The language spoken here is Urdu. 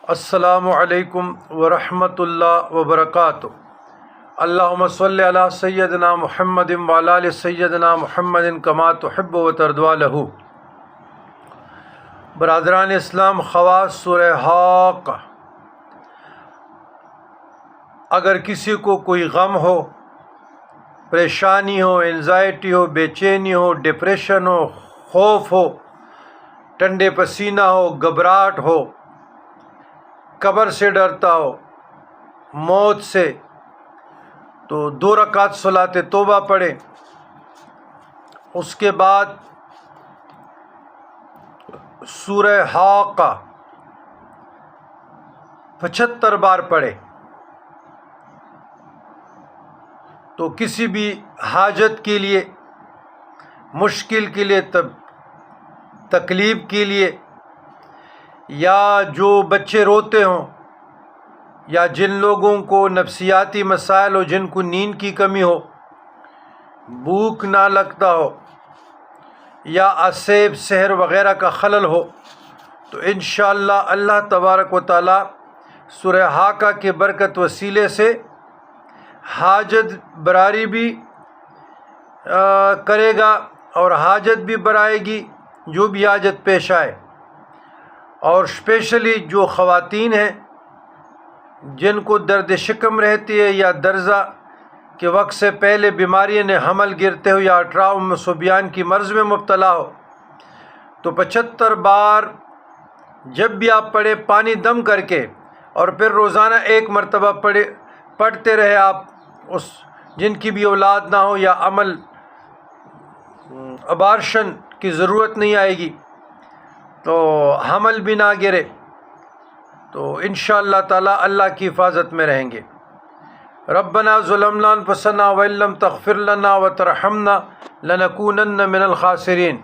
السلام علیکم ورحمۃ اللہ وبرکاتہ۔ اللہم صلی علی سیدنا محمد وعلی آل سیدنا محمد کما تحب و ترضی لہ۔ برادران اسلام، خواص سورہ حاقہ۔ اگر کسی کو کوئی غم ہو، پریشانی ہو، انزائٹی ہو، بے چینی ہو، ڈپریشن ہو، خوف ہو، ٹھنڈے پسینہ ہو، گھبراہٹ ہو، قبر سے ڈرتا ہو، موت سے، تو 2 رکعت صلاۃ توبہ پڑھے۔ اس کے بعد سورہ حاقہ 75 بار پڑھے تو کسی بھی حاجت کے لیے، مشکل کے لیے، تکلیف کے لیے، یا جو بچے روتے ہوں، یا جن لوگوں کو نفسیاتی مسائل ہو، جن کو نیند کی کمی ہو، بھوک نہ لگتا ہو، یا اسیب سحر وغیرہ کا خلل ہو، تو انشاءاللہ اللہ تبارک و تعالی سورہ حاقہ کے برکت وسیلے سے حاجت براری بھی کرے گا اور حاجت بھی برائے گی، جو بھی حاجت پیش آئے۔ اور اسپیشلی جو خواتین ہیں جن کو درد شکم رہتی ہے، یا درزہ کے وقت سے پہلے بیماری نے حمل گرتے ہو، یا 18 صبیان کی مرض میں مبتلا ہو، تو 75 بار جب بھی آپ پڑھے پانی دم کر کے، اور پھر روزانہ 1 مرتبہ پڑھتے رہے آپ۔ اس جن کی بھی اولاد نہ ہو، یا عمل ابارشن کی ضرورت نہیں آئے گی، تو حمل بھی نہ گرے، تو انشاءاللہ تعالی اللہ کی حفاظت میں رہیں گے۔ ربنا ظلمنا انفسنا وان لم تغفر لنا وترحمنا لنکونن من الخاسرین۔